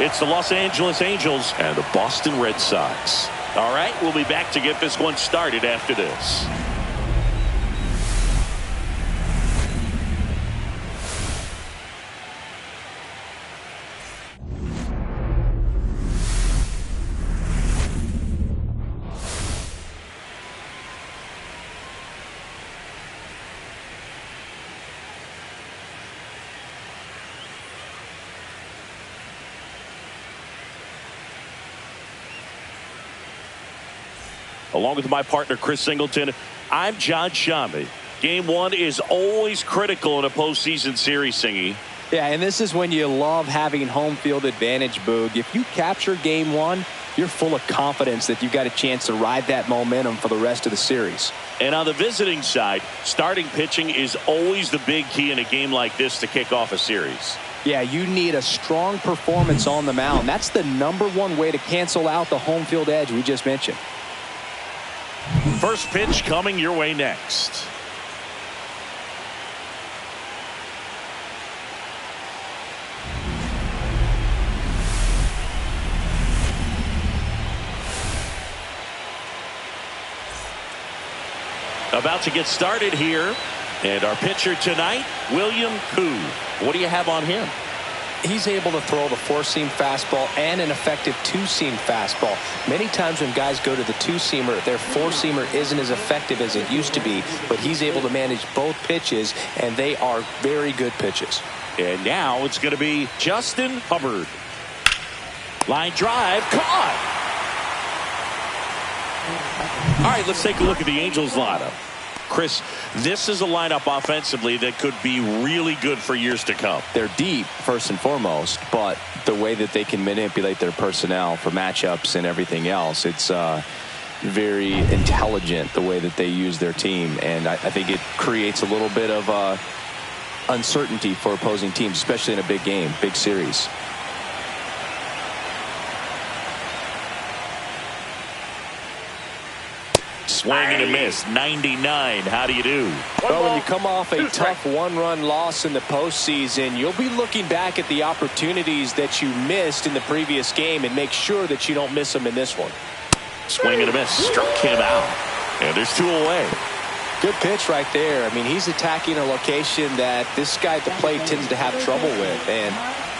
It's the Los Angeles Angels and the Boston Red Sox. All right, we'll be back to get this one started after this. Along with my partner, Chris Singleton, I'm John Shammy. Game one is always critical in a postseason series, Singy. Yeah, and this is when you love having home field advantage, Boog. If you capture game one, you're full of confidence that you've got a chance to ride that momentum for the rest of the series. And on the visiting side, starting pitching is always the big key in a game like this to kick off a series. Yeah, you need a strong performance on the mound. That's the #1 way to cancel out the home field edge we just mentioned. First pitch coming your way next. About to get started here. And our pitcher tonight, William Koo. What do you have on him? He's able to throw the four-seam fastball and an effective two-seam fastball. Many times when guys go to the two-seamer, their four-seamer isn't as effective as it used to be, but he's able to manage both pitches, and they are very good pitches. And now it's going to be Justin Hubbard. Line drive, caught. All right, let's take a look at the Angels lineup. Chris, this is a lineup offensively that could be really good for years to come. They're deep, first and foremost, but the way that they can manipulate their personnel for matchups and everything else, it's very intelligent the way that they use their team. And I think it creates a little bit of uncertainty for opposing teams, especially in a big game, big series. Swing and a miss. 99. How do you do? Well, when you come off a tough one-run loss in the postseason, you'll be looking back at the opportunities that you missed in the previous game and make sure that you don't miss them in this one. Swing and a miss. Struck him out. And there's 2 away. Good pitch right there. I mean, he's attacking a location that this guy at the plate tends to have trouble with. And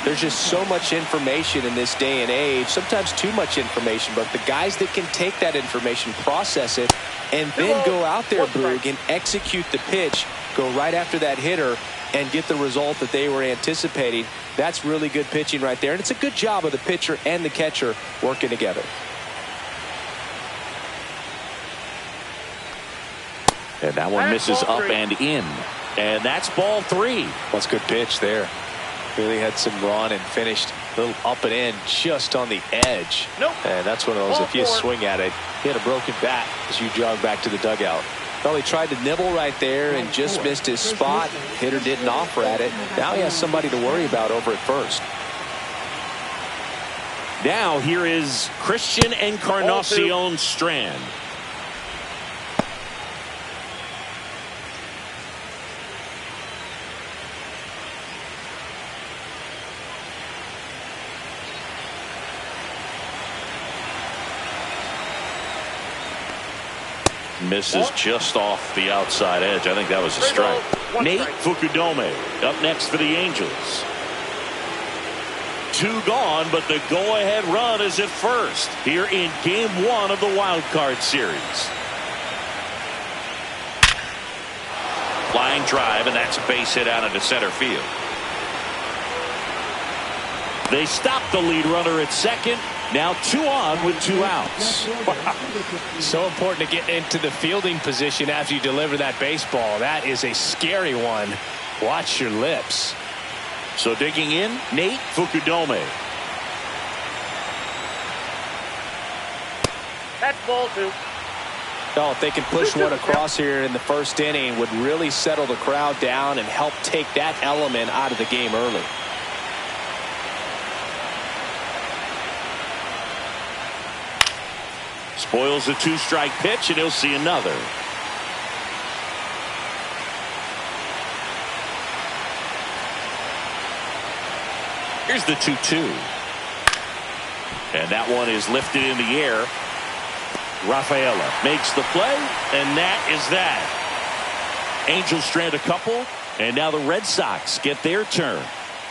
There's just so much information in this day and age, sometimes too much information, but the guys that can take that information, process it, and then go out there, Boog, and execute the pitch, go right after that hitter, and get the result that they were anticipating. That's really good pitching right there, and it's a good job of the pitcher and the catcher working together. And that one misses up and in. And that's ball 3. That's a good pitch there. Really had some run and finished a little up and in just on the edge. And that's one of those, if you swing at it, he had a broken bat as you jog back to the dugout. Well, he tried to nibble right there and just missed his spot. Hitter didn't offer at it. Now he has somebody to worry about over at first. Now here is Christian Encarnacion Strand. Misses just off the outside edge. I think that was a strike. Nate Fukudome up next for the Angels. 2 gone, but the go-ahead run is at first here in Game 1 of the Wild Card Series. Flying drive, and that's a base hit out into center field. They stop the lead runner at second. Now 2 on with 2 outs. Wow. So important to get into the fielding position after you deliver that baseball. That is a scary one. Watch your lips. So digging in, Nate Fukudome. That's ball 2. Oh, if they can push one across here in the first inning, would really settle the crowd down and help take that element out of the game early. Spoils a 2-strike pitch, and he'll see another. Here's the 2-2. And that one is lifted in the air. Rafaela makes the play, and that is that. Angels strand a couple, and now the Red Sox get their turn.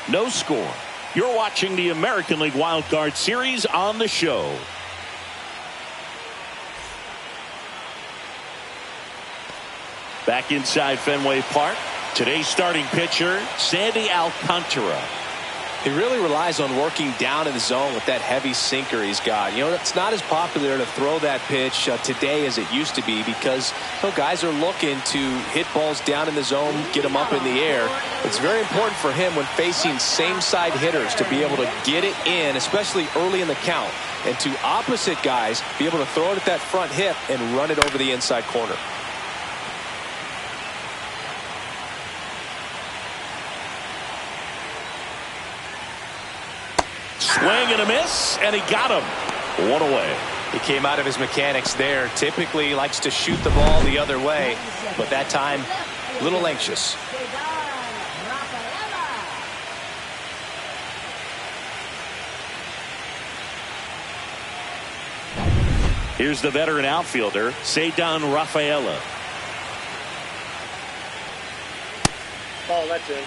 No score. You're watching the American League Wild Card Series on the show. Back inside Fenway Park, today's starting pitcher, Sandy Alcantara. He really relies on working down in the zone with that heavy sinker he's got. You know, it's not as popular to throw that pitch today as it used to be because guys are looking to hit balls down in the zone, get them up in the air. It's very important for him when facing same-side hitters to be able to get it in, especially early in the count, and to opposite guys be able to throw it at that front hip and run it over the inside corner. Swing and a miss, and he got him. 1 away. He came out of his mechanics there. Typically likes to shoot the ball the other way, but that time a little anxious. Here's the veteran outfielder, Cedar Rafaela. Oh, that's it.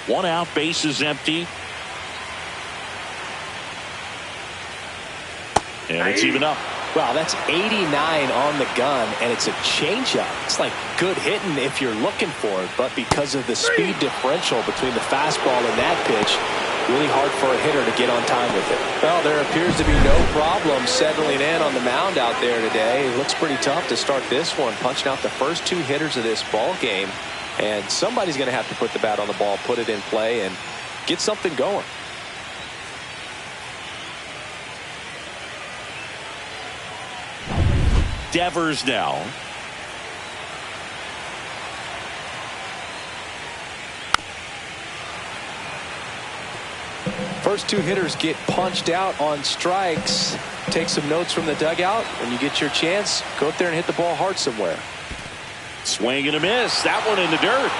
One out, base is empty. And it's even up. Wow, that's 89 on the gun, and it's a changeup. It's like good hitting if you're looking for it, but because of the speed differential between the fastball and that pitch, really hard for a hitter to get on time with it. Well, there appears to be no problem settling in on the mound out there today. It looks pretty tough to start this one, punching out the first 2 hitters of this ball game. And somebody's going to have to put the bat on the ball, put it in play, and get something going. Devers now. First 2 hitters get punched out on strikes. Take some notes from the dugout. When you get your chance, go up there and hit the ball hard somewhere. Swing and a miss. That one in the dirt.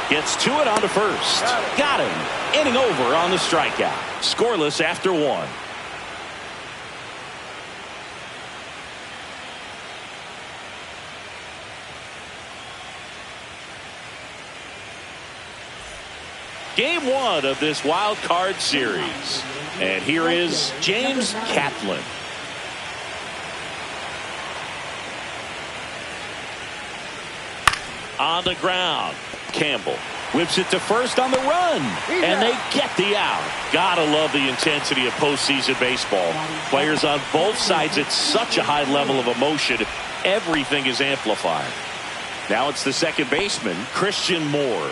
Gets to it onto first. Got him. Inning over on the strikeout. Scoreless after 1. Game 1 of this wild card series. And here is James Kaplan. On the ground, Campbell whips it to first on the run, and they get the out. Gotta love the intensity of postseason baseball. Players on both sides at such a high level of emotion, everything is amplified. Now it's the second baseman, Christian Moore.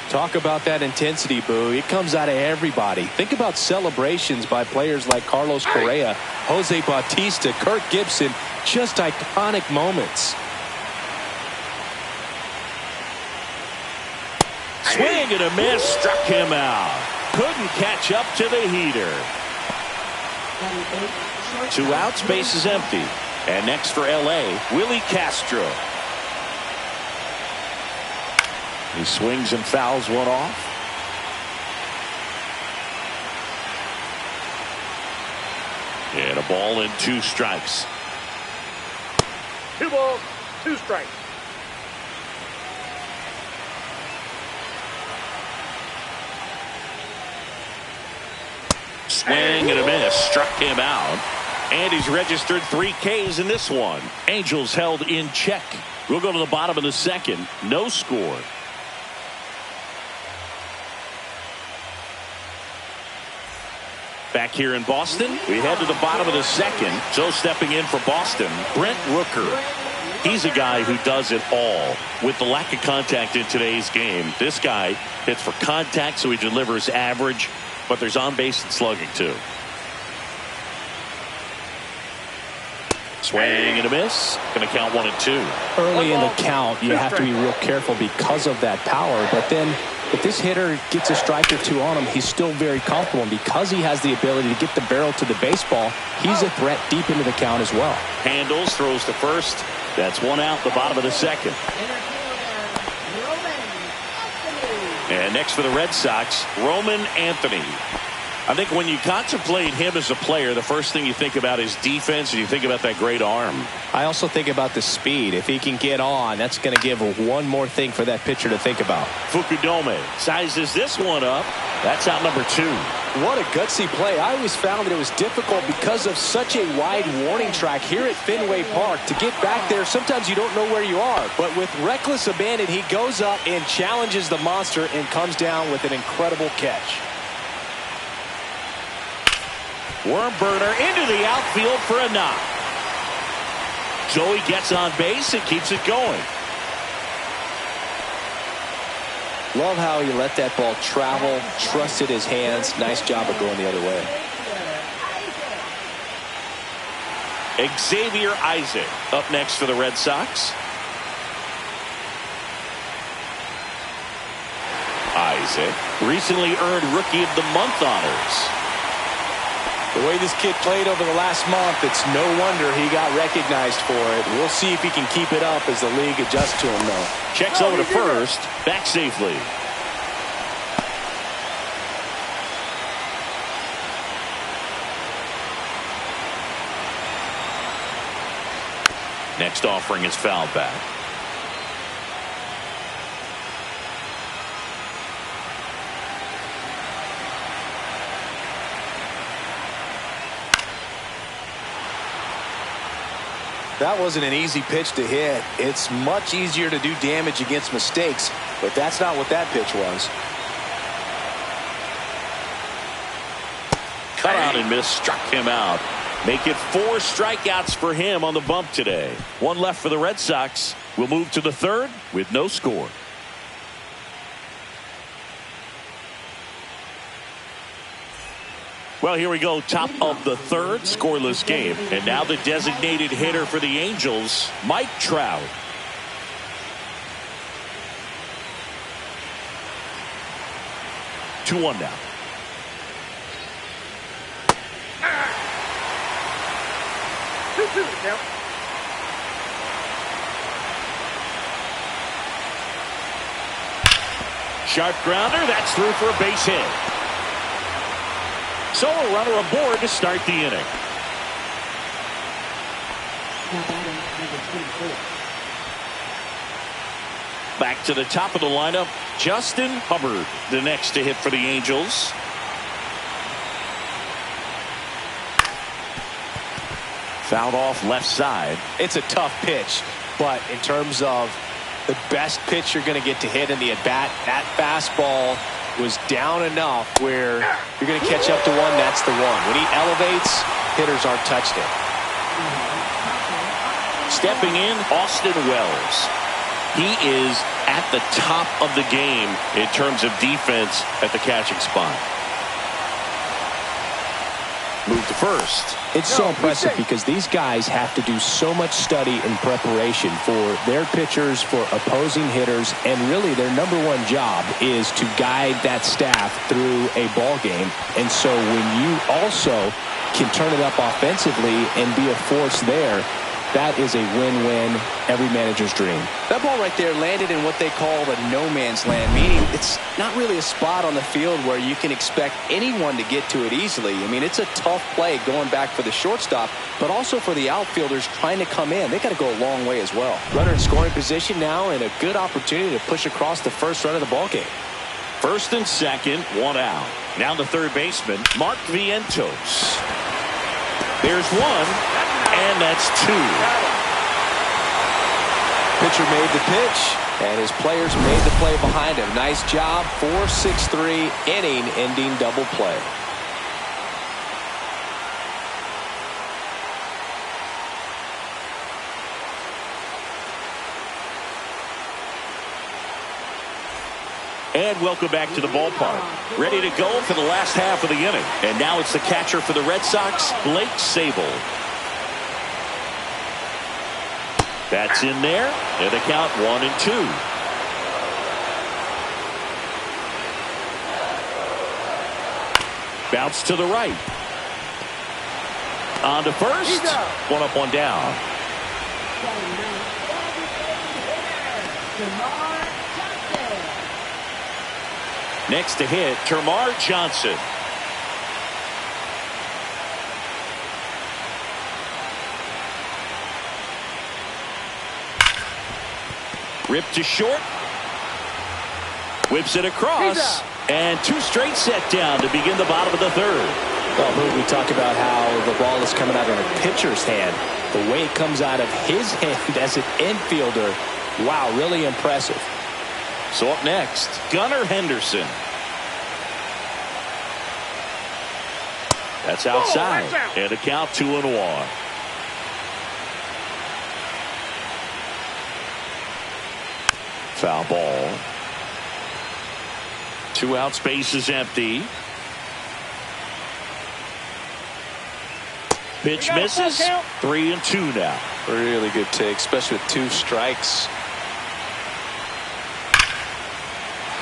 Talk about that intensity, Boo. It comes out of everybody. Think about celebrations by players like Carlos Correa, Jose Bautista, Kirk Gibson. Just iconic moments. Swing and a miss, struck him out. Couldn't catch up to the heater. 2 outs, base is empty. And next for L.A., Willie Castro. He swings and fouls one off. And a ball and 2 strikes. 2 balls, 2 strikes. Swing and a miss, struck him out. And he's registered 3 Ks in this one. Angels held in check. We'll go to the bottom of the second. No score. Back here in Boston, we head to the bottom of the second. So stepping in for Boston, Brent Rooker. He's a guy who does it all. With the lack of contact in today's game, this guy hits for contact, so he delivers average, but there's on base and slugging too. Swing and a miss. Going to count 1 and 2. Early in the count, you have to be real careful because of that power. But then if this hitter gets a strike or 2 on him, he's still very comfortable. And because he has the ability to get the barrel to the baseball, he's a threat deep into the count as well. Handles, throws to first. That's 1 out, the bottom of the second. And next for the Red Sox, Roman Anthony. I think when you contemplate him as a player, the first thing you think about is defense, and you think about that great arm. I also think about the speed. If he can get on, that's going to give one more thing for that pitcher to think about. Fukudome sizes this one up. That's out number 2. What a gutsy play. I always found that it was difficult because of such a wide warning track here at Fenway Park. To get back there, sometimes you don't know where you are. But with reckless abandon, he goes up and challenges the monster and comes down with an incredible catch. Worm burner into the outfield for a knock. Joey gets on base and keeps it going. Love how he let that ball travel, trusted his hands. Nice job of going the other way. Xavier Isaac up next for the Red Sox. Isaac recently earned Rookie of the Month honors. The way this kid played over the last month, it's no wonder he got recognized for it. We'll see if he can keep it up as the league adjusts to him, though. Checks over to first, back safely. Next offering is fouled back. That wasn't an easy pitch to hit. It's much easier to do damage against mistakes, but that's not what that pitch was. Cut out and miss, struck him out. Make it 4 strikeouts for him on the bump today. 1 left for the Red Sox. We'll move to the third with no score. Well, here we go. Top of the third, scoreless game. And now the designated hitter for the Angels, Mike Trout. Two one now. Two count. Sharp grounder. That's through for a base hit. So a runner aboard to start the inning. Back to the top of the lineup, Justin Hubbard, the next to hit for the Angels. Fouled off left side. It's a tough pitch, but in terms of the best pitch you're going to get to hit in the at-bat, that fastball was down enough where you're going to catch up to one. That's the one. When he elevates, hitters aren't touched it. Stepping in, Austin Wells. He is at the top of the game in terms of defense at the catching spot. Move to first. It's so impressive because these guys have to do so much study and preparation for their pitchers, for opposing hitters, and really their number one job is to guide that staff through a ball game. And so when you also can turn it up offensively and be a force there, that is a win-win, every manager's dream. That ball right there landed in what they call the no man's land, meaning it's not really a spot on the field where you can expect anyone to get to it easily. I mean, it's a tough play going back for the shortstop, but also for the outfielders trying to come in. They got to go a long way as well. Runner in scoring position now, and a good opportunity to push across the first run of the ball game. First and second, one out. Now the third baseman, Mark Vientos. There's one, and that's two. Pitcher made the pitch, and his players made the play behind him. Nice job. 4-6-3 inning-ending double play. And welcome back to the ballpark. Ready to go for the last half of the inning. And now it's the catcher for the Red Sox, Blake Sabol. That's in there, and the count 1-2. Bounce to the right. On to first. One up, one down. Next to hit, Termarr Johnson. Ripped to short. Whips it across. And two straight set down to begin the bottom of the third. Well, we talk about how the ball is coming out of a pitcher's hand. The way it comes out of his hand as an infielder, wow, really impressive. So up next, Gunnar Henderson. That's outside. And a count 2-1. Foul ball. 2 out, space is empty. Pitch misses. 3-2 now. Really good take, especially with 2 strikes.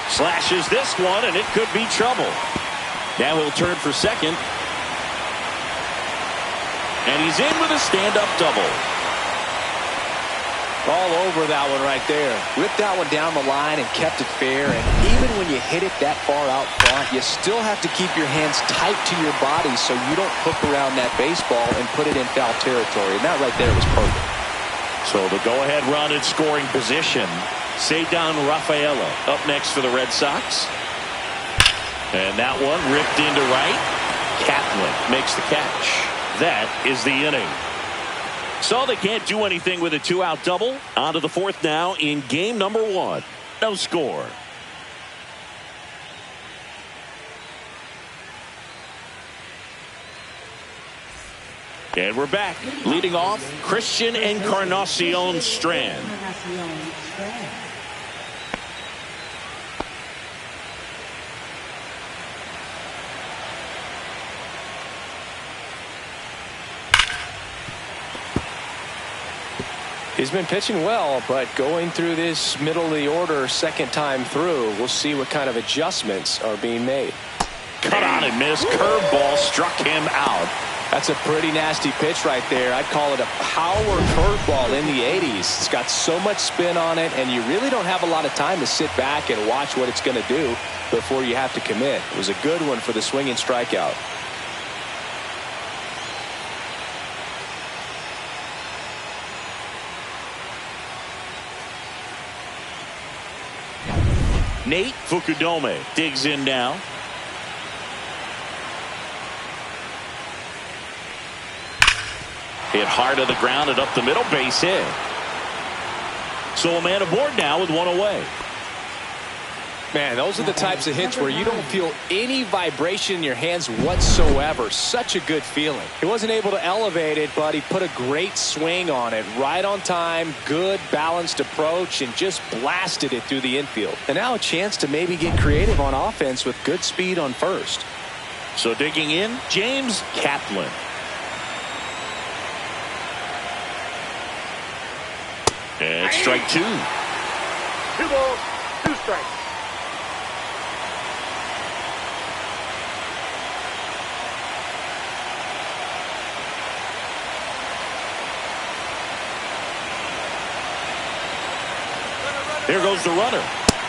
Slashes this one, and it could be trouble. Now he'll turn for second. And he's in with a stand-up double. All over that one right there. Ripped that one down the line and kept it fair. And even when you hit it that far out front, you still have to keep your hands tight to your body so you don't hook around that baseball and put it in foul territory. And that right there was perfect. So the go-ahead run in scoring position. Ceddanne Rafaela up next for the Red Sox. And that one ripped into right. Kaplan makes the catch. That is the inning. So they can't do anything with a 2-out double. On to the fourth now in game number 1. No score. And we're back. Leading off, Christian Encarnacion Strand. He's been pitching well, but going through this middle of the order second time through, we'll see what kind of adjustments are being made. Cut on and miss. Curveball struck him out. That's a pretty nasty pitch right there. I'd call it a power curveball in the 80s. It's got so much spin on it, and you really don't have a lot of time to sit back and watch what it's going to do before you have to commit. It was a good one for the swinging strikeout. Nate Fukudome digs in now. Hit hard to the ground and up the middle, base hit. So a man aboard now with one away. Man, those are the types of hits where you don't feel any vibration in your hands whatsoever. Such a good feeling. He wasn't able to elevate it, but he put a great swing on it. Right on time, good balanced approach, and just blasted it through the infield. And now a chance to maybe get creative on offense with good speed on first. So digging in, James Kaplan. And strike two. 2 balls, 2 strikes. Here goes the runner.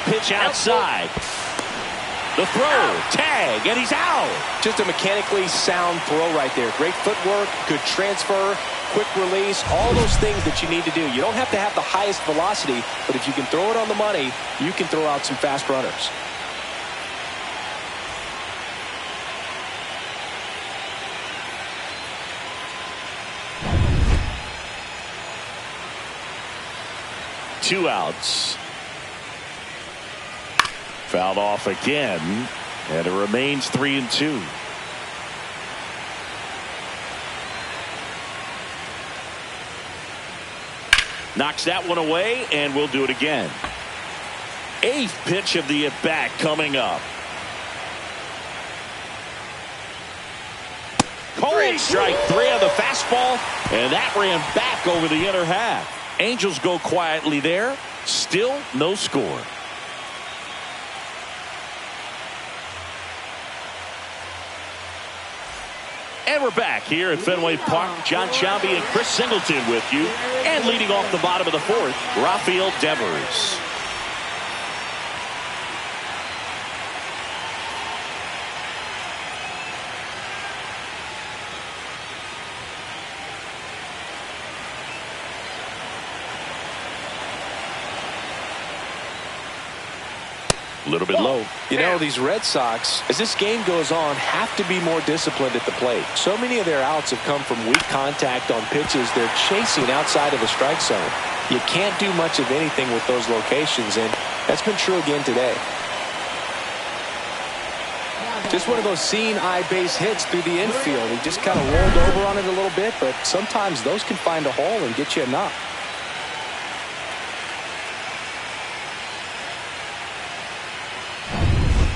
Pitch outside. The throw, tag, and he's out. Just a mechanically sound throw right there. Great footwork, good transfer, quick release, all those things that you need to do. You don't have to have the highest velocity, but if you can throw it on the money, you can throw out some fast runners. Two outs. Fouled off again, and it remains 3-2. Knocks that one away, and we'll do it again. 8th pitch of the at-bat coming up. Cold strike 3 on the fastball, and that ran back over the inner half. Angels go quietly there. Still no score. And we're back here at Fenway Park. John Sciambi and Chris Singleton with you. And leading off the bottom of the 4th, Rafael Devers. A little bit low. You know, these Red Sox, as this game goes on, have to be more disciplined at the plate. So many of their outs have come from weak contact on pitches they're chasing outside of the strike zone. You can't do much of anything with those locations, and that's been true again today. Just one of those seeing eye base hits through the infield. He just kind of rolled over on it a little bit, but sometimes those can find a hole and get you a knock.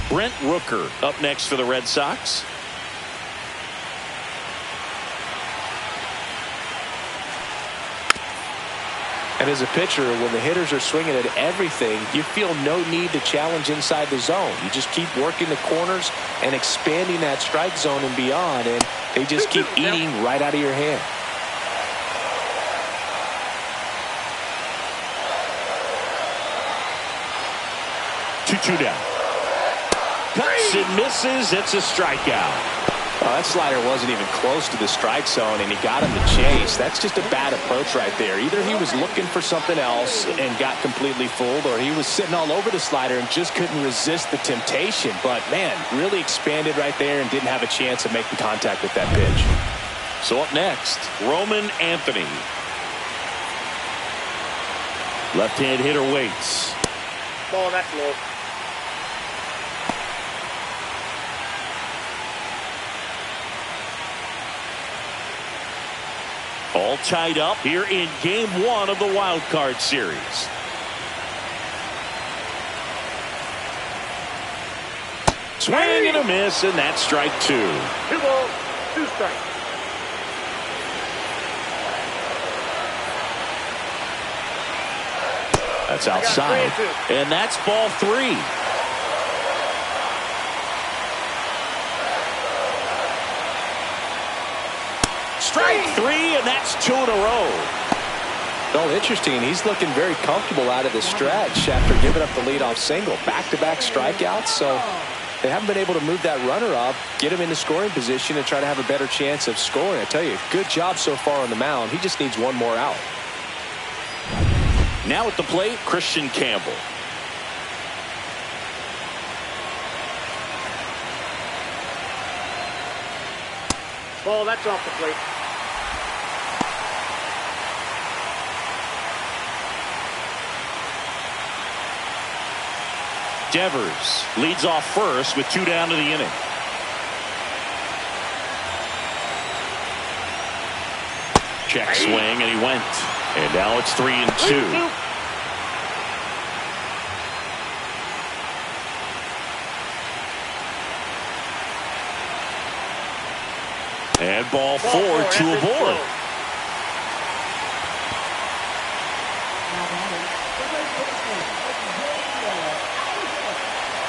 Brent Rooker up next for the Red Sox. And as a pitcher, when the hitters are swinging at everything, you feel no need to challenge inside the zone. You just keep working the corners and expanding that strike zone and beyond, and they just keep eating right out of your hand. Two down. Cuts and misses. It's a strikeout. That slider wasn't even close to the strike zone, and he got him to chase. That's just a bad approach right there. Either he was looking for something else and got completely fooled, or he was sitting all over the slider and just couldn't resist the temptation. But, man, really expanded right there and didn't have a chance of making contact with that pitch. So up next, Roman Anthony. Left-hand hitter waits. Ball, that's low. All tied up here in Game 1 of the Wild Card Series. Swing and a miss, and that's strike 2. 2 balls, 2 strikes. That's outside, and that's ball 3. Strike 3, and that's 2 in a row. Well, interesting. He's looking very comfortable out of the stretch after giving up the leadoff single. Back-to-back strikeouts, so they haven't been able to move that runner up, get him into scoring position, and try to have a better chance of scoring. I tell you, good job so far on the mound. He just needs one more out. Now at the plate, Christian Campbell. Ball, that's off the plate. Devers leads off first with 2 down to the inning. Check swing, and he went. And now it's 3-2. And ball 4, 2 aboard.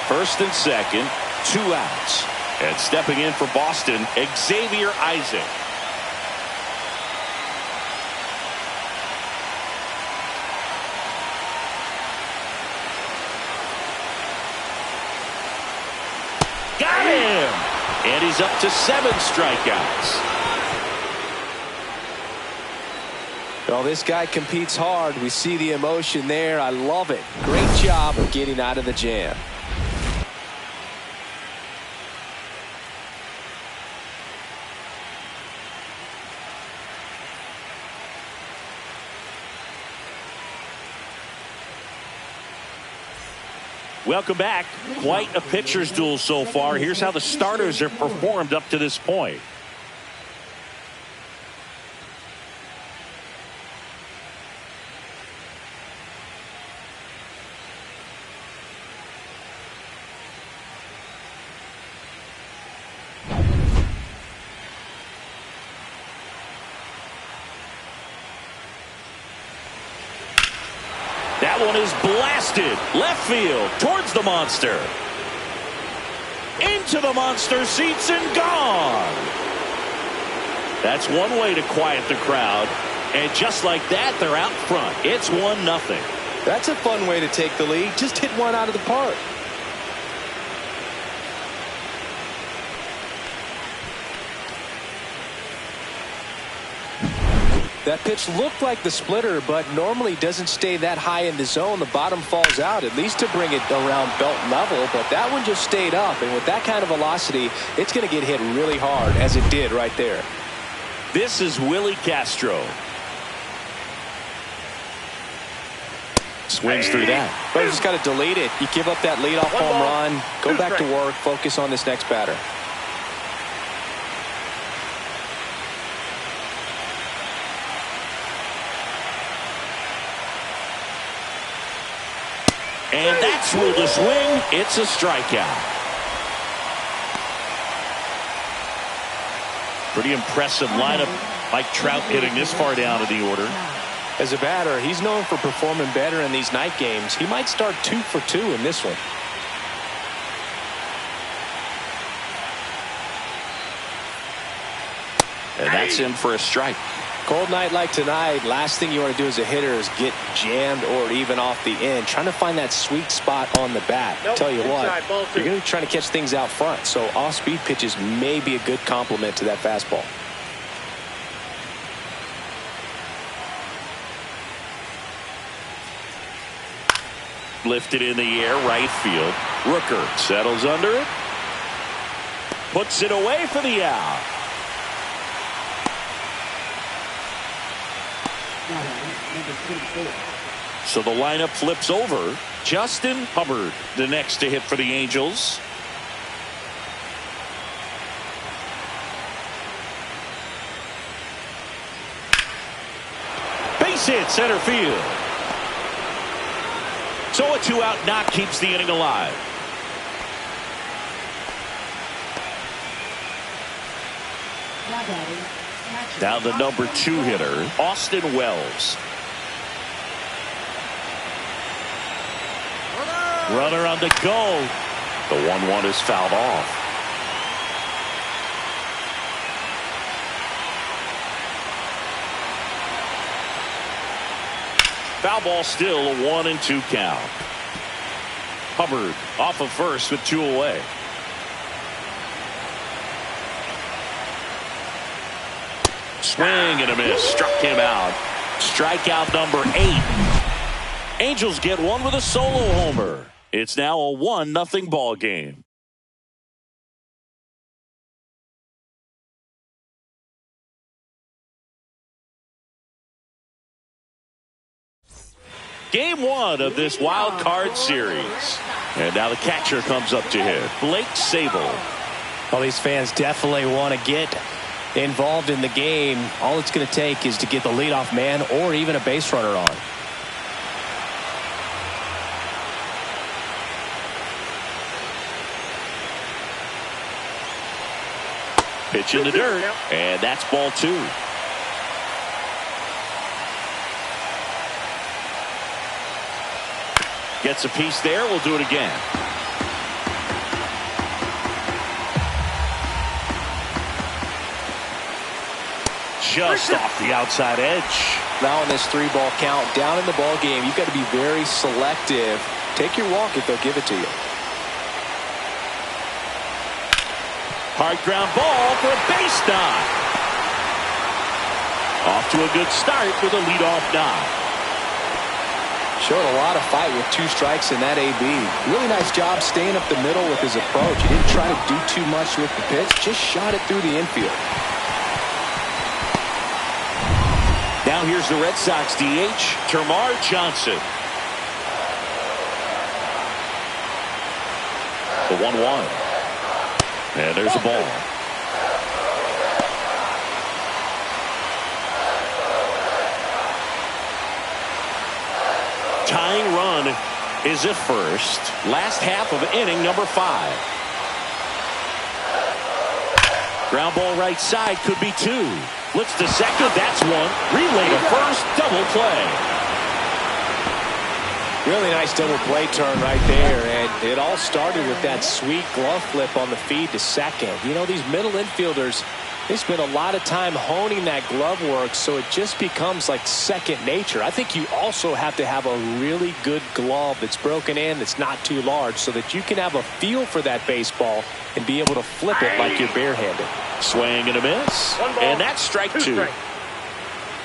First and second, 2 outs. And stepping in for Boston, Xavier Isaac. Got him! And he's up to 7 strikeouts. Well, this guy competes hard. We see the emotion there. I love it. Great job of getting out of the jam. Welcome back. Quite a pitcher's duel so far. Here's how the starters have performed up to this point. That one is blasted left field towards the monster. Into the monster seats and gone. That's one way to quiet the crowd. And just like that, they're out front. It's 1-0. That's a fun way to take the lead. Just hit one out of the park. That pitch looked like the splitter, but normally doesn't stay that high in the zone. The bottom falls out, at least to bring it around belt level, but that one just stayed up, and with that kind of velocity, it's going to get hit really hard, as it did right there. This is Willie Castro. Swings through that. But you just got to delete it. You give up that leadoff home run, go back to work, focus on this next batter. And that's ruled a swing. It's a strikeout. Pretty impressive lineup. Mike Trout hitting this far down in the order. As a batter, he's known for performing better in these night games. He might start 2 for 2 in this one. And that's in for a strike. Cold night like tonight, last thing you want to do as a hitter is get jammed or even off the end. Trying to find that sweet spot on the bat. Tell you what, you're going to be trying to catch things out front, so off-speed pitches may be a good complement to that fastball. Lifted in the air, right field. Rooker settles under it. Puts it away for the out. So the lineup flips over. Justin Hubbard, the next to hit for the Angels. Base hit center field. So a 2-out knock keeps the inning alive. Now the number 2 hitter, Austin Wells. Runner on the go. The 1-1 is fouled off. Foul ball, still a 1-2 count. Hubbard off of first with 2 away. Swing and a miss. Struck him out. Strikeout number 8. Angels get one with a solo homer. It's now a 1-0 ball game. Game 1 of this wild card series. And now the catcher comes up to hit, Blake Sabol. Well, these fans definitely want to get involved in the game. All it's going to take is to get the leadoff man or even a base runner on. Pitch in the dirt, and that's ball 2. Gets a piece there. We'll do it again. Just off the outside edge. Now in this 3-ball count, down in the ball game, you've got to be very selective. Take your walk if they'll give it to you. Hard ground ball for a base knock. Off to a good start with a leadoff knock. Showed a lot of fight with 2 strikes in that AB. Really nice job staying up the middle with his approach. He didn't try to do too much with the pitch, just shot it through the infield. Now here's the Red Sox DH, Termarr Johnson. The 1-1. And there's a ball. Tying run is at first. Last half of inning number 5. Ground ball right side, could be 2. Looks to second, that's 1. Relay to first, double play. Really nice double play turn right there, and it all started with that sweet glove flip on the feed to second. You know, these middle infielders, they spend a lot of time honing that glove work, so it just becomes like second nature. I think you also have to have a really good glove that's broken in, that's not too large, so that you can have a feel for that baseball and be able to flip it like you're barehanded. Swing and a miss, and that's strike 2.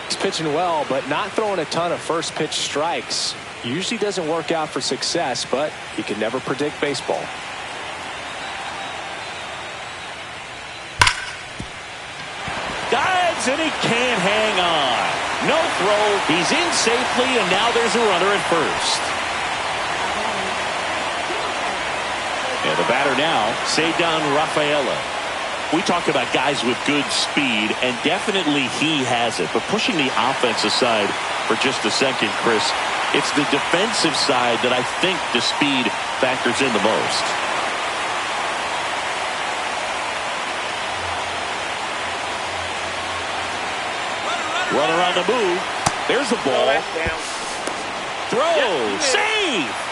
He's pitching well, but not throwing a ton of first pitch strikes. Usually doesn't work out for success, but you can never predict baseball. Dives, and he can't hang on. No throw. He's in safely, and now there's a runner at first. And the batter now, Ceddanne Rafaela. We talk about guys with good speed, and definitely he has it. But pushing the offense aside for just a second, Chris, it's the defensive side that I think the speed factors in the most. Runner on the move. There's the ball. Throw. Save.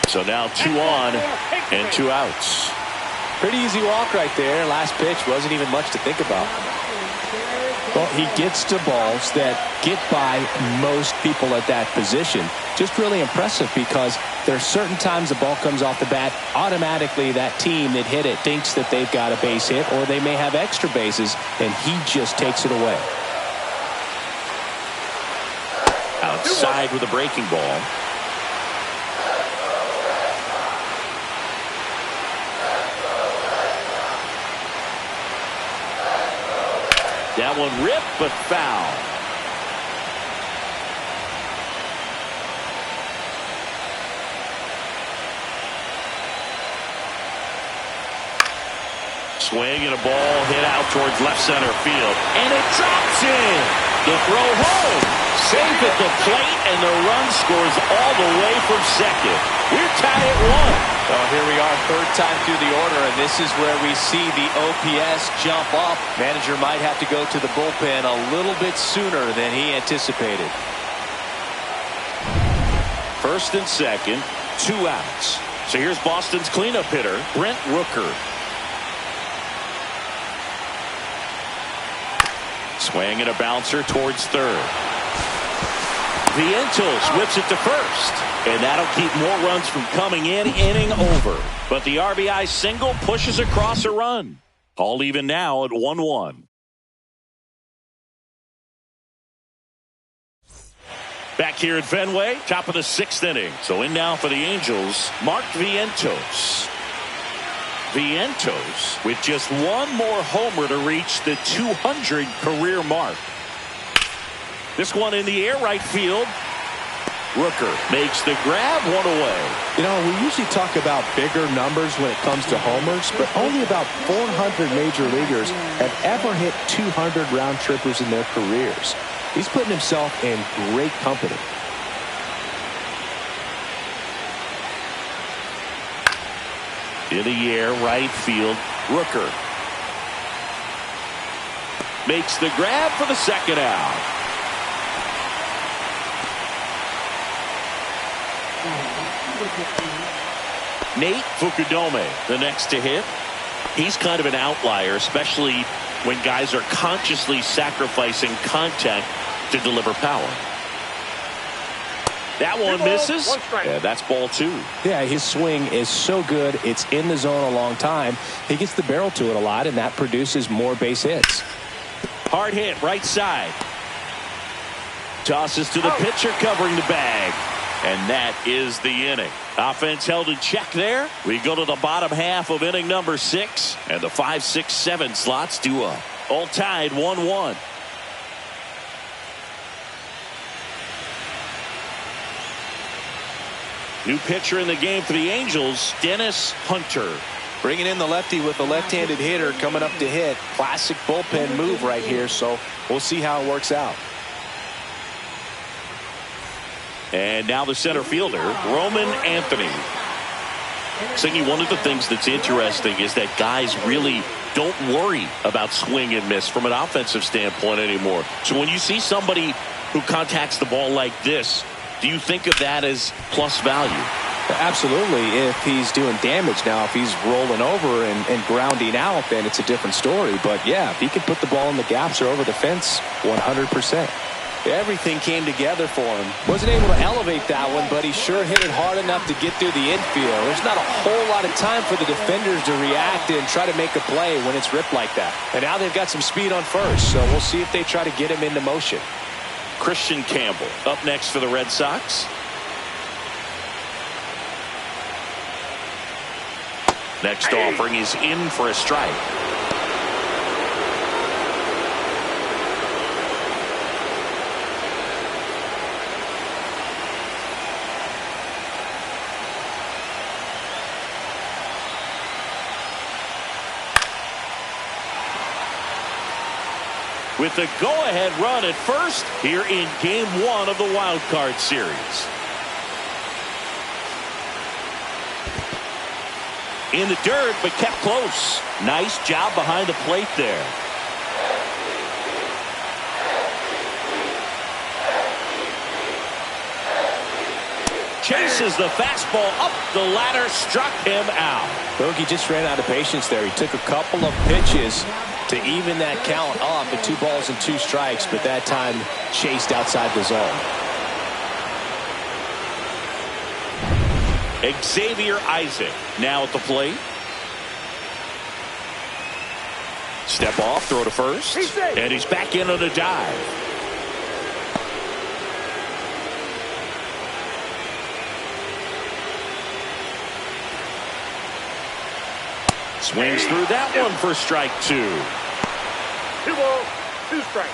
So now 2 on and 2 outs. Pretty easy walk right there. Last pitch wasn't even much to think about. Well, he gets to balls that get by most people at that position. Just really impressive, because there's certain times the ball comes off the bat, automatically that team that hit it thinks that they've got a base hit, or they may have extra bases, and he just takes it away. Outside with a breaking ball. That one ripped, but foul. Swing and a ball hit out towards left center field. And it drops in. The throw home. Safe at the plate, and the run scores all the way from second. We're tied at 1. Well, here we are, 3rd time through the order, and this is where we see the OPS jump up. Manager might have to go to the bullpen a little bit sooner than he anticipated. 1st and 2nd, 2 outs. So here's Boston's cleanup hitter, Brent Rooker. Swing and a bouncer towards 3rd. Vientos whips it to first. And that'll keep more runs from coming in, inning over. But the RBI single pushes across a run. All even now at 1-1. Back here at Fenway, top of the 6th inning. So in now for the Angels, Mark Vientos. Vientos with just one more homer to reach the 200 career mark. This one in the air, right field. Rooker makes the grab, one away. You know, we usually talk about bigger numbers when it comes to homers, but only about 400 major leaguers have ever hit 200 round trippers in their careers. He's putting himself in great company. In the air, right field. Rooker makes the grab for the second out. Nate Fukudome, the next to hit. He's kind of an outlier, especially when guys are consciously sacrificing contact to deliver power. That one misses. Yeah, that's ball 2. Yeah, his swing is so good. It's in the zone a long time. He gets the barrel to it a lot, and that produces more base hits. Hard hit, right side. Tosses to the pitcher, covering the bag. And that is the inning. Offense held in check there. We go to the bottom half of inning number 6. And the 5, 6, 7 slots due up. All tied 1-1. New pitcher in the game for the Angels, Dennis Hunter. Bringing in the lefty with the left-handed hitter coming up to hit. Classic bullpen move right here, so we'll see how it works out. And now the center fielder, Roman Anthony. Singy, one of the things that's interesting is that guys really don't worry about swing and miss from an offensive standpoint anymore. So when you see somebody who contacts the ball like this, do you think of that as plus value? Absolutely. If he's doing damage now, if he's rolling over and grounding out, then it's a different story. But yeah, if he can put the ball in the gaps or over the fence, 100%. Everything came together for him. Wasn't able to elevate that one, but he sure hit it hard enough to get through the infield. There's not a whole lot of time for the defenders to react and try to make a play when it's ripped like that. And now they've got some speed on first, so we'll see if they try to get him into motion. Christian Campbell up next for the Red Sox. Next offering is in for a strike. With the go-ahead run at first here in Game 1 of the Wild Card Series. In the dirt, but kept close. Nice job behind the plate there. Chases the fastball up the ladder, struck him out. Bogey just ran out of patience there. He took a couple of pitches to even that count off at 2 balls and 2 strikes, but that time chased outside the zone. Xavier Isaac now at the plate. Step off, throw to first, and he's back in on a dive. Swings through that one for strike 2. 2 balls, 2 strikes.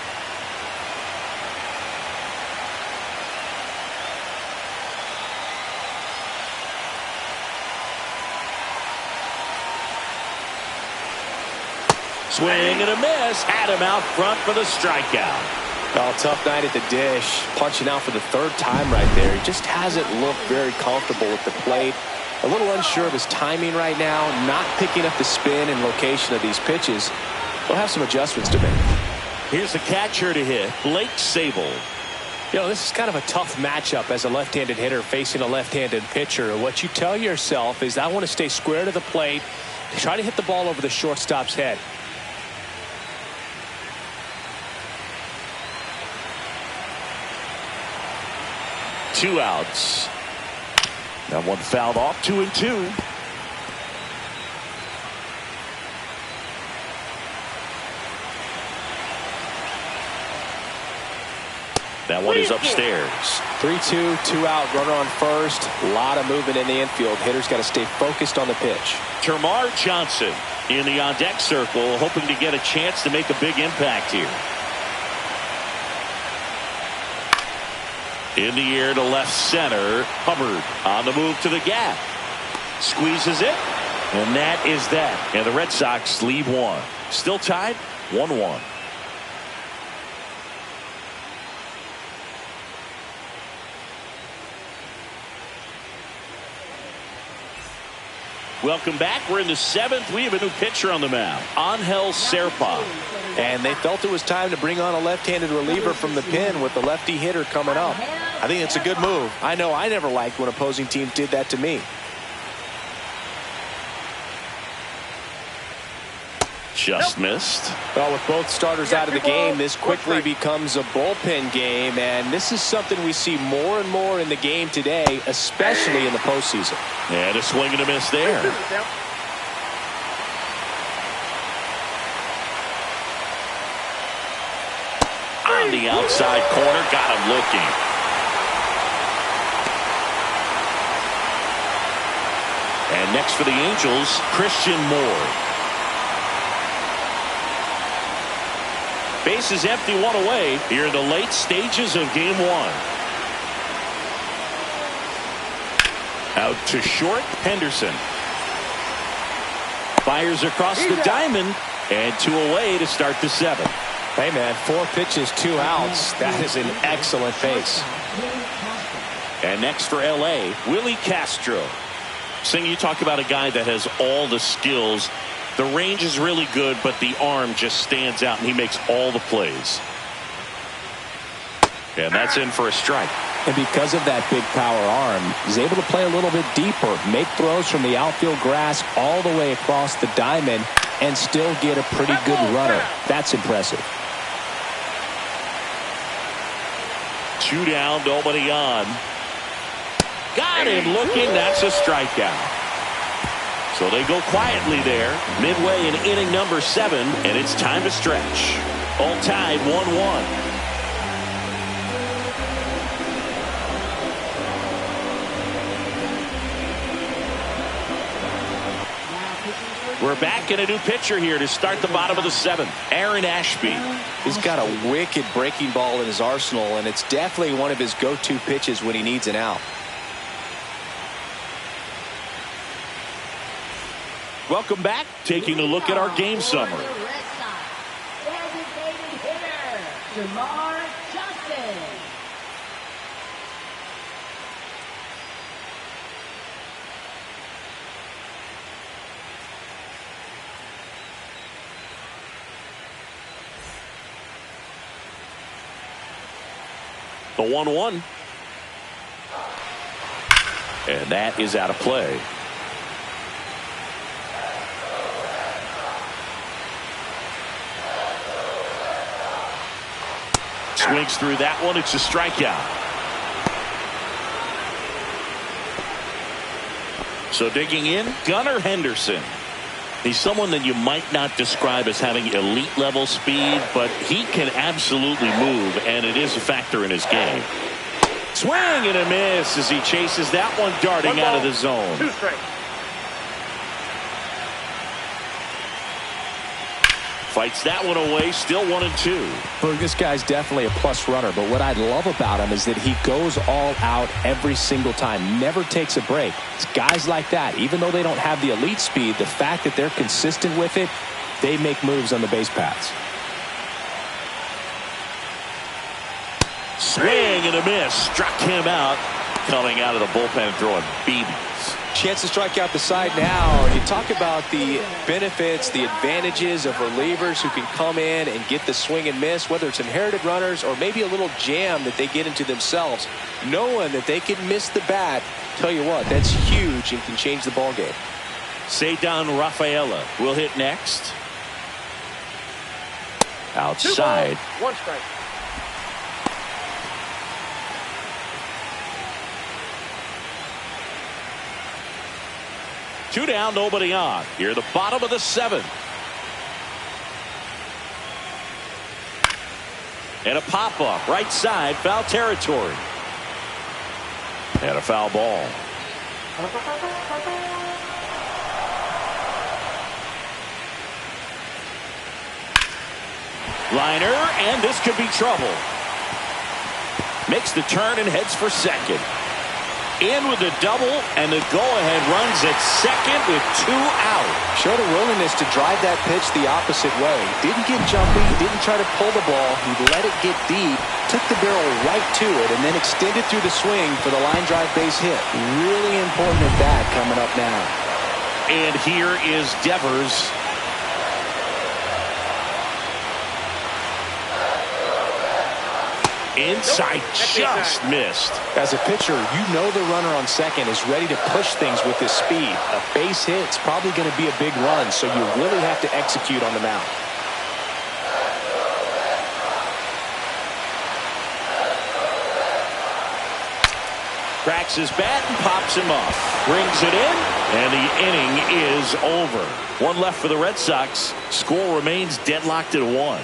Swing and a miss. Had him out front for the strikeout. Well, tough night at the dish. Punching out for the 3rd time right there. He just hasn't looked very comfortable at the plate. A little unsure of his timing right now. Not picking up the spin and location of these pitches. He'll have some adjustments to make. Here's the catcher to hit, Blake Sabol. You know, this is kind of a tough matchup as a left-handed hitter facing a left-handed pitcher. What you tell yourself is, I want to stay square to the plate, try to hit the ball over the shortstop's head. 2 outs. That one fouled off. 2-2. That one is upstairs. 3-2, 2 out, runner on first. A lot of movement in the infield. Hitters got to stay focused on the pitch. Termarr Johnson in the on-deck circle, hoping to get a chance to make a big impact here. In the air to left center. Hubbard on the move to the gap. Squeezes it. And that is that. And the Red Sox lead one. Still tied 1-1. Welcome back. We're in the 7th. We have a new pitcher on the mound, Angel Serpa. And they felt it was time to bring on a left-handed reliever from the pen with the lefty hitter coming up. I think it's a good move. I know I never liked when opposing teams did that to me. Just missed. Well, with both starters out of the game, this quickly becomes a bullpen game, and this is something we see more and more in the game today, especially in the postseason. And a swing and a miss there. On the outside corner, got him looking. And next for the Angels, Christian Moore. Bases empty, 1 away here in the late stages of game 1. Out to short, Henderson. Fires across the diamond, and 2 away to start the 7th. Hey, man, 4 pitches, 2 outs. That is an excellent pace. And next for L.A., Willie Castro. Sing, you talk about a guy that has all the skills. The range is really good, but the arm just stands out, and he makes all the plays. And that's in for a strike. And because of that big power arm, he's able to play a little bit deeper, make throws from the outfield grass all the way across the diamond, and still get a pretty good runner. That's impressive. 2 down, nobody on. Got him looking. That's a strikeout. So they go quietly there, midway in inning number 7, and it's time to stretch. All tied 1-1. We're back in a new pitcher here to start the bottom of the 7th. Aaron Ashby. He's got a wicked breaking ball in his arsenal, and it's definitely one of his go-to pitches when he needs an out. Welcome back. Taking a look at our game summary. Termarr Johnson. The 1-1. And that is out of play. Swings through that one. It's a strikeout. So digging in, Gunnar Henderson. He's someone that you might not describe as having elite level speed, but he can absolutely move, and it is a factor in his game. Swing and a miss as he chases that one darting out of the zone. 2 strikes. Fights that one away, still 1-2. Well, this guy's definitely a plus runner, but what I love about him is that he goes all out every single time, never takes a break. It's guys like that, even though they don't have the elite speed, the fact that they're consistent with it, they make moves on the base paths. Swing and a miss, struck him out, coming out of the bullpen throwing BBs. Chance to strike out the side now. You talk about the benefits, the advantages of relievers who can come in and get the swing and miss, whether it's inherited runners or maybe a little jam that they get into themselves. Knowing that they can miss the bat, tell you what, that's huge and can change the ball game. Cedar Rafaela will hit next. Outside. 1 strike. Two down, nobody on. Here at the bottom of the seventh. And a pop-up, right side, foul territory. And a foul ball. Liner, and this could be trouble. Makes the turn and heads for second. In with the double, and the go-ahead runs at second with 2 out. Showed a willingness to drive that pitch the opposite way. Didn't get jumpy, didn't try to pull the ball. He let it get deep, took the barrel right to it, and then extended through the swing for the line drive base hit. Really important at that coming up now. And here is Devers. Inside, just missed. As a pitcher, you know the runner on second is ready to push things with his speed. A base hit's probably going to be a big run, so you really have to execute on the mound. Cracks his bat and pops him off. Brings it in, and the inning is over. One left for the Red Sox. Score remains deadlocked at 1.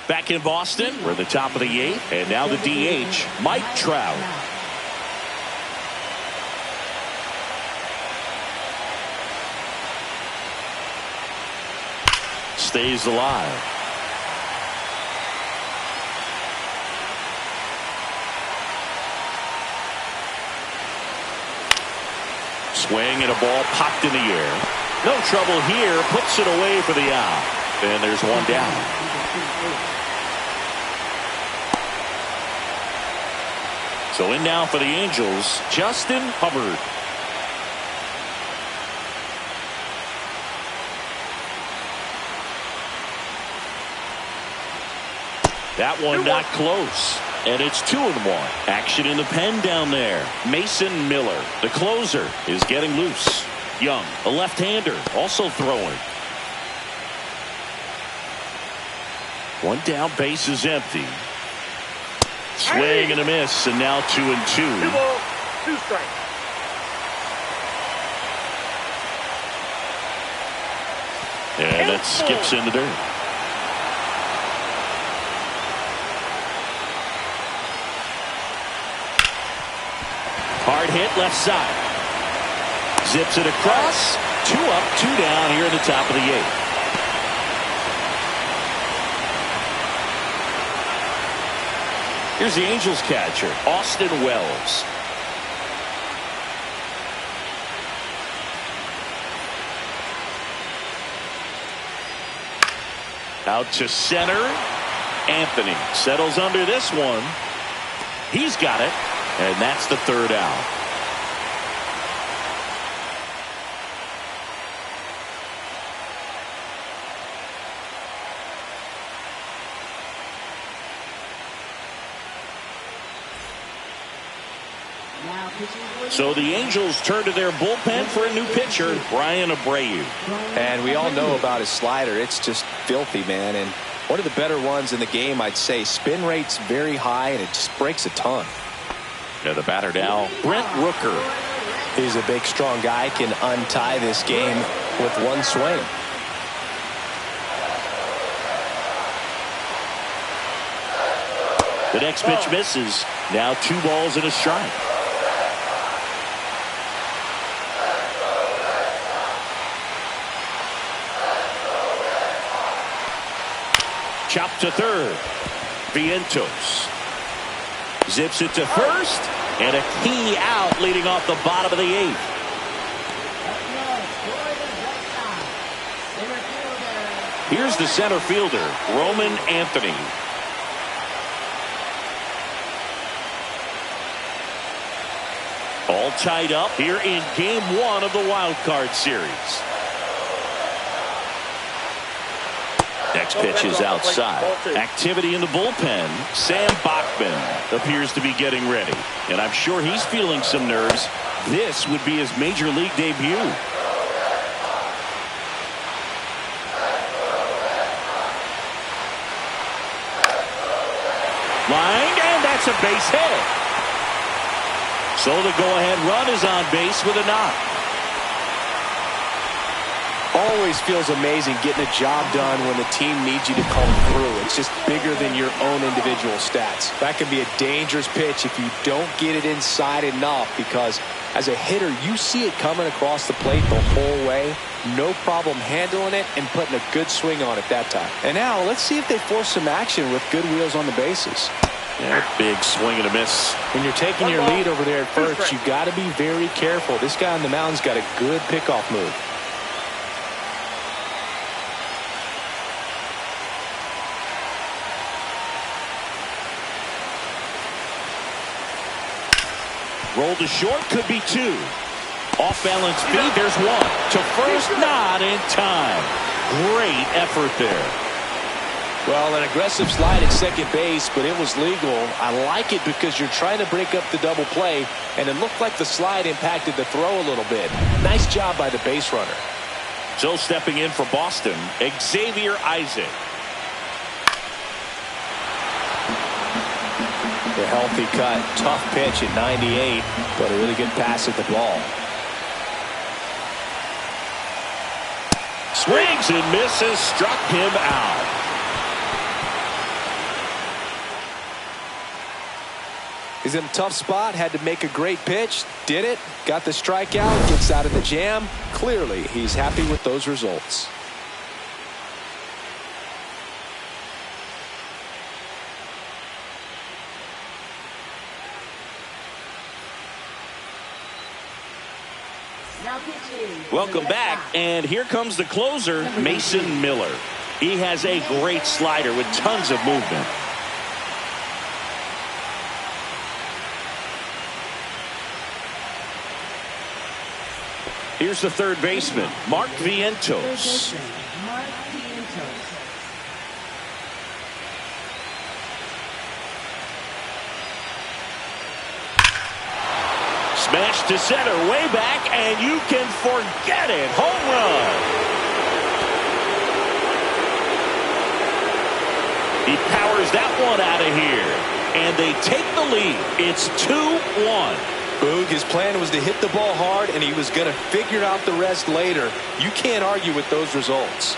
Back in Boston, we're at the top of the 8th, and now the DH, Mike Trout. Stays alive. Swing and a ball popped in the air. No trouble here, puts it away for the out. And there's one down. So in now for the Angels, Justin Hubbard. That one not close. And it's 2-1. Action in the pen down there. Mason Miller, the closer, is getting loose. Young, a left-hander, also throwing. One down, base is empty. Swing and a miss, and now 2-2. 2 balls, 2 strikes. And that skips in the dirt. Hard hit left side. Zips it across. 2 up, 2 down here in the top of the 8th. Here's the Angels catcher, Austin Wells. Out to center. Anthony settles under this one. He's got it. And that's the 3rd out. So the Angels turn to their bullpen for a new pitcher, Brian Abreu. And we all know about his slider. It's just filthy, man. And one of the better ones in the game, I'd say. Spin rate's very high, and it just breaks a ton. Yeah, the batter now, Brent Rooker. He's a big, strong guy, can untie this game with one swing. The next pitch misses. Now 2 balls and a strike. Chop to third. Vientos zips it to first, and a key out leading off the bottom of the 8th. Here's the center fielder, Roman Anthony. All tied up here in game 1 of the wild card series. Next pitch is outside. Activity in the bullpen. Sam Bachman appears to be getting ready. And I'm sure he's feeling some nerves. This would be his major league debut. Line, and that's a base hit. So the go-ahead run is on base with a knock. Always feels amazing getting a job done when the team needs you to come through. It's just bigger than your own individual stats. That can be a dangerous pitch if you don't get it inside enough, because as a hitter, you see it coming across the plate the whole way. No problem handling it and putting a good swing on it that time. And now let's see if they force some action with good wheels on the bases. Yeah, big swing and a miss. When you're taking your lead over there at first, you got to be very careful. This guy on the mound's got a good pickoff move. Roll to short, could be two. Off balance feed, there's one. To first, not in time. Great effort there. Well, an aggressive slide at second base, but it was legal. I like it because you're trying to break up the double play, and it looked like the slide impacted the throw a little bit. Nice job by the base runner. So stepping in for Boston, Xavier Isaac. The healthy cut, tough pitch at 98, but a really good pass at the ball. Swings and misses, struck him out. He's in a tough spot, had to make a great pitch, did it, got the strikeout, gets out of the jam. Clearly, he's happy with those results. Welcome back, and here comes the closer, Mason Miller. He has a great slider with tons of movement. Here's the third baseman, Mark Vientos. Smash to center, way back, and you can forget it. Home run. He powers that one out of here, and they take the lead. It's 2-1. Boog, his plan was to hit the ball hard, and he was going to figure out the rest later. You can't argue with those results.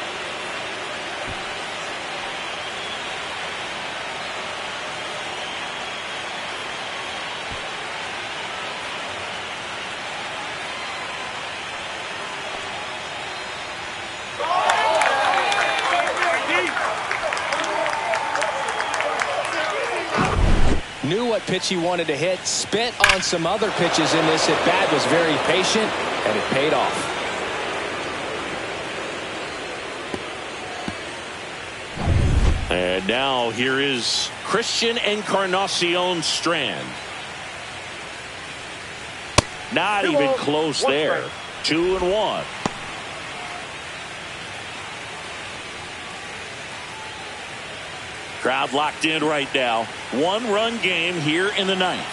Knew what pitch he wanted to hit, spent on some other pitches in this at bat, was very patient, and it paid off. And now here is Christian Encarnacion Strand. Not even close there. 2-1. Crowd locked in right now. One-run game here in the ninth.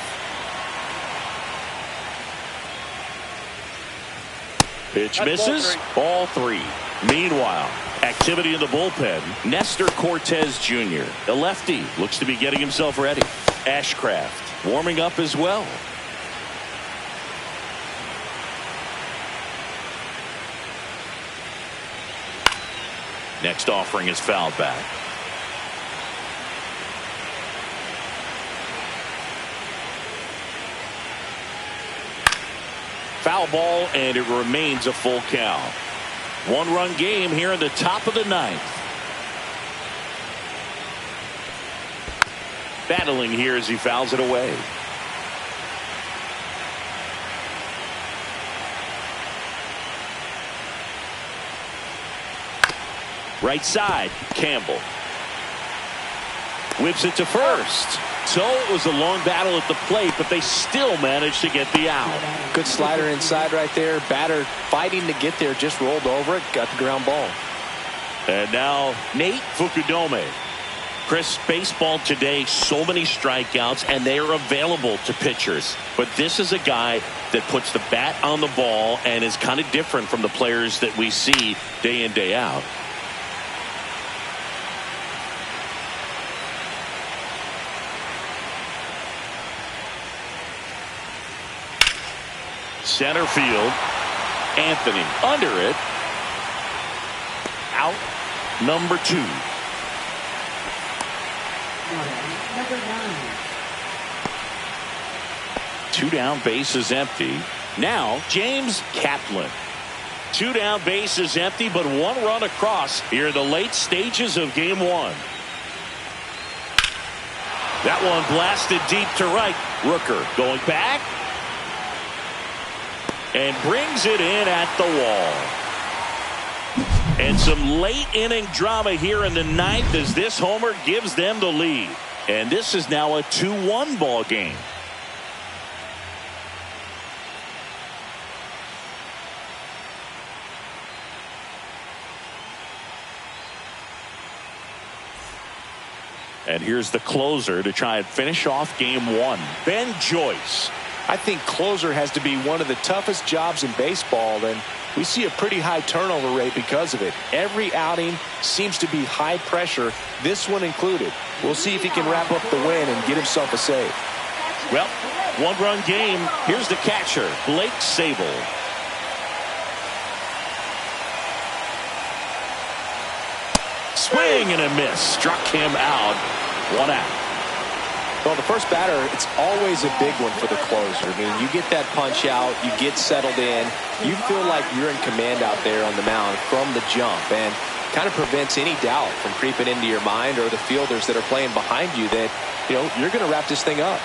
Pitch misses. Ball three. Meanwhile, activity in the bullpen. Nestor Cortez Jr., the lefty, looks to be getting himself ready. Ashcraft warming up as well. Next offering is fouled back. Foul ball, and it remains a full count. One-run game here in the top of the ninth. Battling here as he fouls it away. Right side, Campbell. Whips it to first. So it was a long battle at the plate, but they still managed to get the out. Good slider inside right there. Batter fighting to get there, just rolled over it, got the ground ball. And now Nate Fukudome. Chris, baseball today, so many strikeouts, and they are available to pitchers. But this is a guy that puts the bat on the ball and is kind of different from the players that we see day in, day out. Center field. Anthony under it. Out number 2. Number 9. 2 down, bases empty. Now James Kaplan. 2 down, bases empty, but 1 run across here in the late stages of game 1. That one blasted deep to right. Rooker going back and brings it in at the wall. And some late inning drama here in the 9th as this homer gives them the lead. And this is now a 2-1 ball game. And here's the closer to try and finish off game 1. Ben Joyce. I think closer has to be one of the toughest jobs in baseball, and we see a pretty high turnover rate because of it. Every outing seems to be high pressure, this one included. We'll see if he can wrap up the win and get himself a save. Well, 1-run game. Here's the catcher, Blake Sable. Swing and a miss. Struck him out. 1 out. Well, the first batter, it's always a big one for the closer. I mean, you get that punch out, you get settled in, you feel like you're in command out there on the mound from the jump, and kind of prevents any doubt from creeping into your mind or the fielders that are playing behind you that, you know, you're going to wrap this thing up.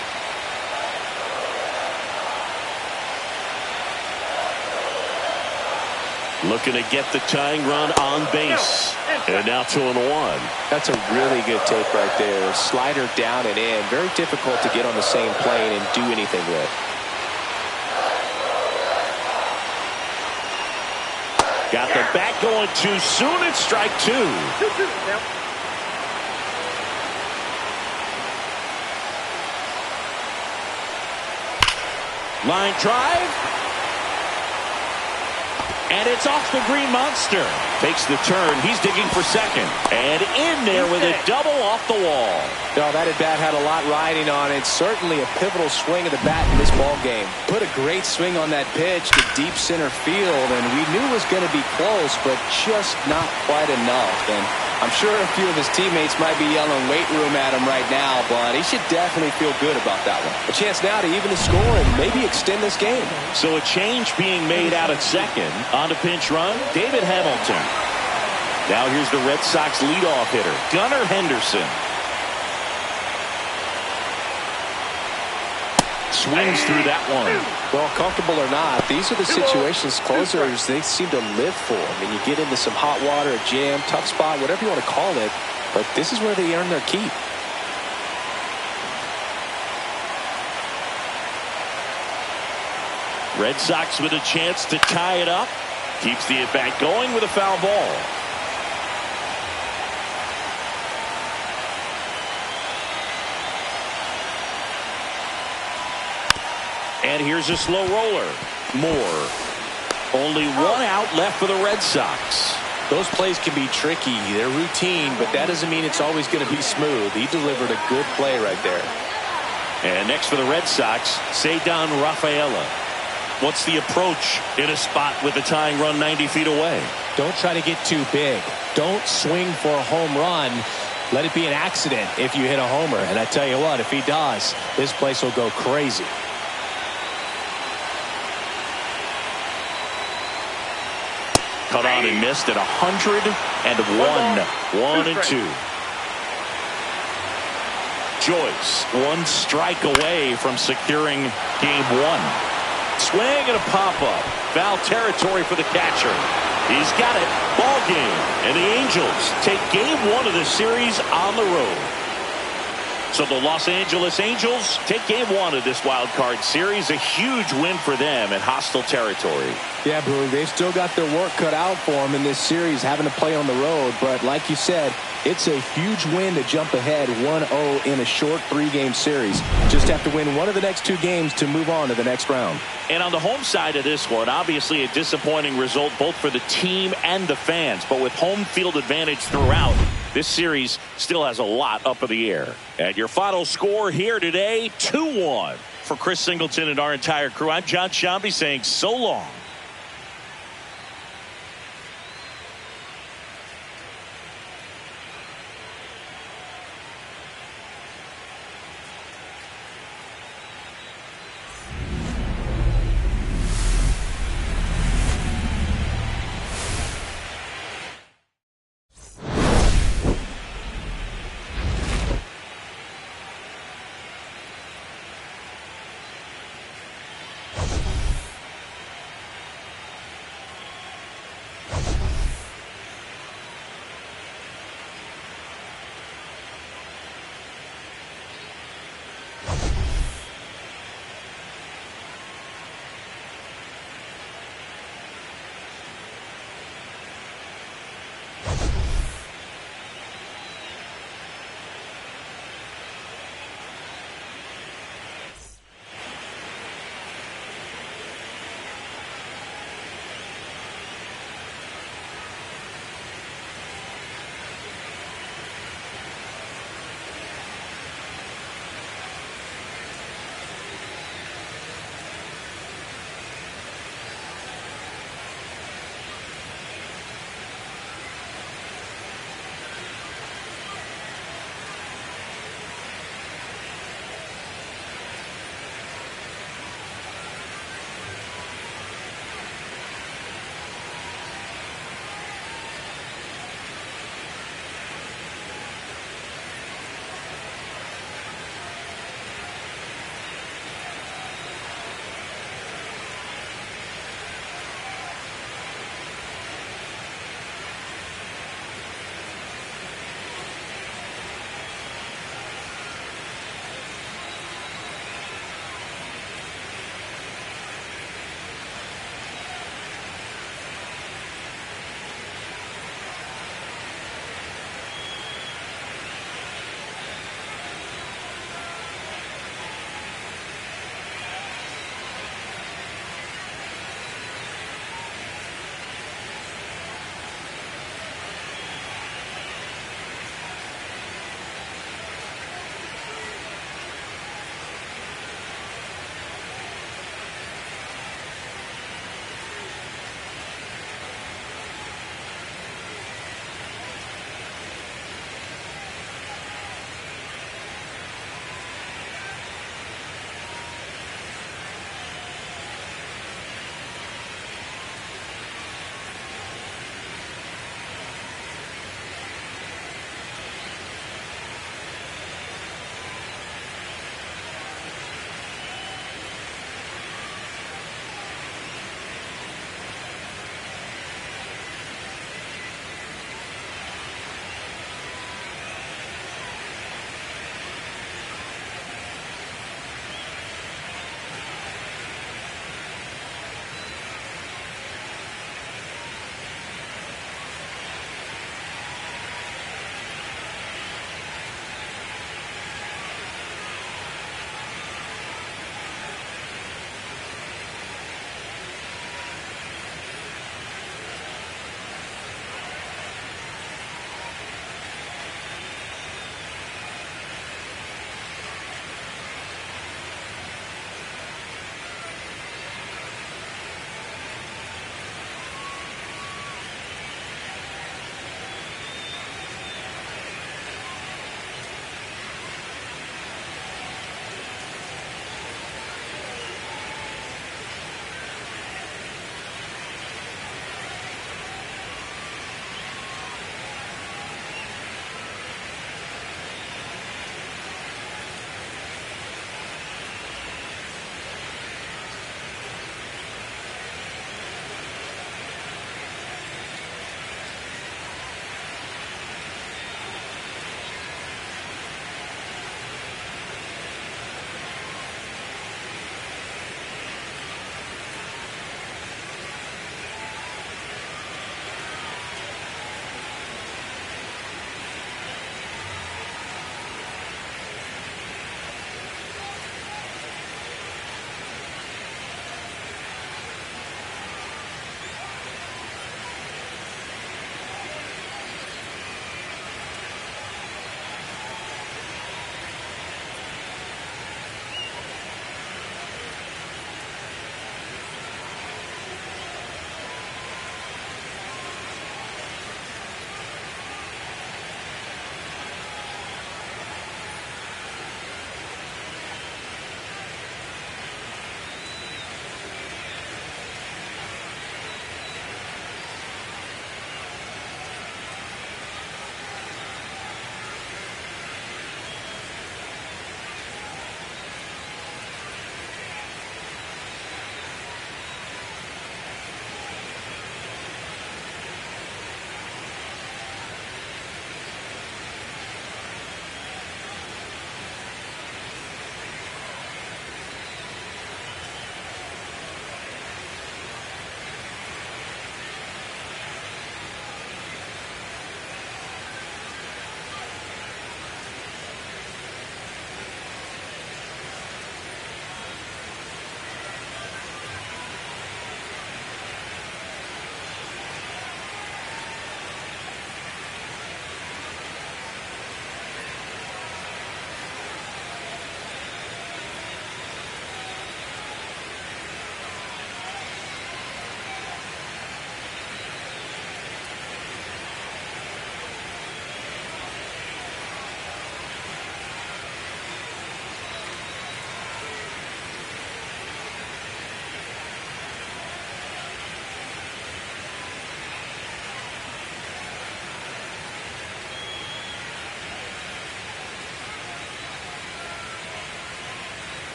Looking to get the tying run on base. And now 2-1. That's a really good take right there. Slider down and in. Very difficult to get on the same plane and do anything with. Got the bat going too soon. It's strike 2. Line drive. And it's off the Green Monster. Takes the turn. He's digging for second. And in there with a double off the wall. No, that at bat had a lot riding on it. Certainly a pivotal swing of the bat in this ball game. Put a great swing on that pitch to deep center field, and we knew it was going to be close, but just not quite enough. And I'm sure a few of his teammates might be yelling weight room at him right now, but he should definitely feel good about that one. A chance now to even the score and maybe extend this game. So a change being made out at second. On the pinch run, David Hamilton. Now here's the Red Sox leadoff hitter, Gunnar Henderson. Swings through that one. Well, comfortable or not, these are the situations closers they seem to live for. I mean, you get into some hot water, a jam, tough spot, whatever you want to call it, but this is where they earn their keep. Red Sox with a chance to tie it up. Keeps the at-bat going with a foul ball. And here's a slow roller. Moore. Only 1 out left for the Red Sox. Those plays can be tricky. They're routine, but that doesn't mean it's always going to be smooth. He delivered a good play right there. And next for the Red Sox, Ceddanne Rafaela. What's the approach in a spot with the tying run 90 feet away? Don't try to get too big. Don't swing for a home run. Let it be an accident if you hit a homer. And I tell you what, if he does, this place will go crazy. Cut on and missed at 101. 1-2. Joyce, 1 strike away from securing game 1. Swing and a pop-up. Foul territory for the catcher. He's got it. Ball game. And the Angels take game 1 of the series on the road. So the Los Angeles Angels take game 1 of this wild card series. A huge win for them in hostile territory. Yeah, Brew, they've still got their work cut out for them in this series, having to play on the road. But like you said, it's a huge win to jump ahead 1-0 in a short 3-game series. Just have to win one of the next 2 games to move on to the next round. And on the home side of this one, obviously a disappointing result both for the team and the fans. But with home field advantage throughout, this series still has a lot up in the air. And your final score here today, 2-1. For Chris Singleton and our entire crew, I'm John Shambi saying so long.